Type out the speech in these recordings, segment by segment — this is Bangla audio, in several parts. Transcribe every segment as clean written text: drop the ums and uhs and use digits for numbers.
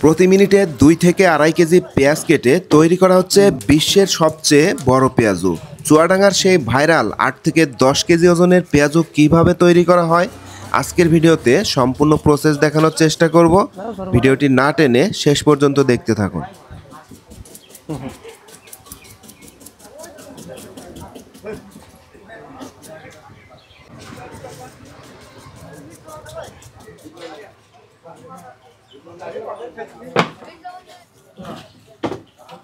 প্রতি মিনিটে 2 থেকে 2.5 কেজি পেঁয়াজ কেটে তৈরি করা হচ্ছে বিশ্বের সবচেয়ে বড় পেঁয়াজু। চুয়াডাঙ্গার সেই ভাইরাল 8 থেকে 10 কেজি ওজনের পেঁয়াজু কিভাবে তৈরি করা হয় আজকের ভিডিওতে সম্পূর্ণ প্রসেস দেখানোর চেষ্টা করব। ভিডিওটি না টেনে শেষ পর্যন্ত দেখতে থাকুন।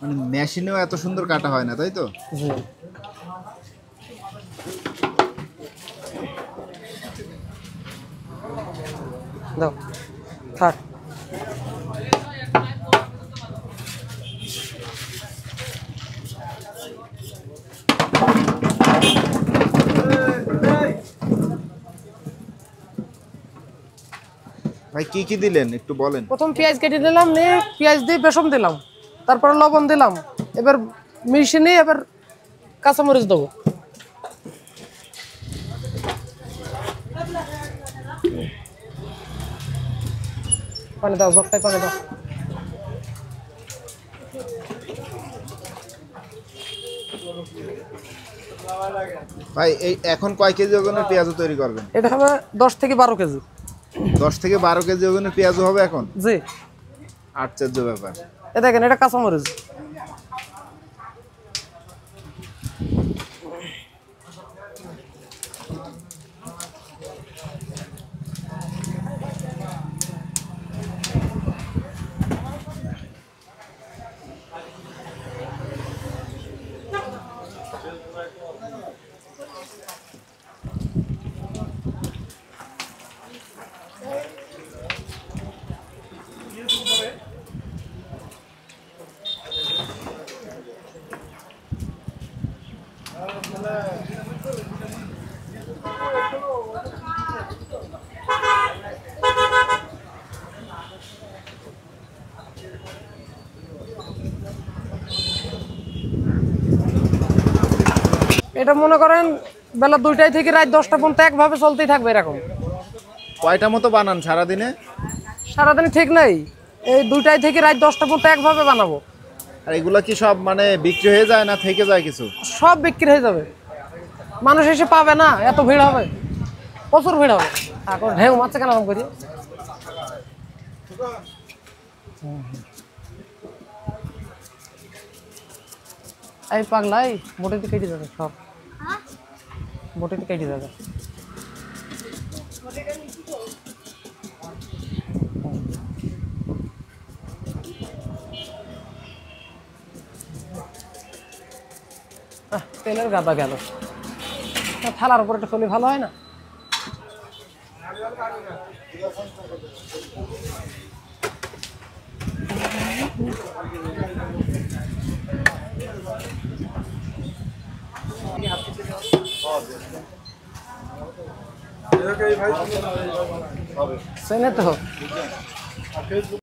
মানে মেশিনেও এত সুন্দর কাটা হয় না, তাই তো? জি। দাও থাক। ভাই কি কি দিলেন একটু বলেন। প্রথম পেঁয়াজ কেটে দিলাম, নিয়ে পেঁয়াজ দিয়ে বেসন দিলাম, তারপরে লবণ দিলাম, এবার মিশিয়ে এবার কাঁচামরিচ দেবো। পানি দাও, জগটায় পানি দাও। ভাই এই এখন কয় কেজি ওজনের পেঁয়াজু তৈরি করবেন? এটা হবে 10 থেকে 12 কেজি। 10 থেকে 12 কেজি ওজনের পেঁয়াজু হবে এখন? জি। আশ্চর্য ব্যাপার। এ দেখেন, এটা কাঁচামরিচ। এটা মনে করেন বেলা 2টায় থেকে রাত 10টা পর্যন্ত একভাবে চলতেই থাকবে এরকম। কয়টা মতো বানান সারাদিনে? সারাদিন ঠিক নেই, এই 2টায় থেকে রাত 10টা পর্যন্ত একভাবে বানাবো। আর এগুলা কি সব মানে বিক্রি হয়ে যায় না থেকে যায় কিছু? সব বিক্রি হয়ে যাবে, মানুষ এসে পাবে না, এত ভিড় হবে, প্রচুর ভিড় হবে। এখন ঢেউ মারছে কেন এরকম করি? এই পাগলাই মোটিতে কেটে যাবে, সব মোটিতে কেটে যাবে। তেলের গাদা গেল, থালার উপর একটা চলি ভালো হয় না? সেনে তো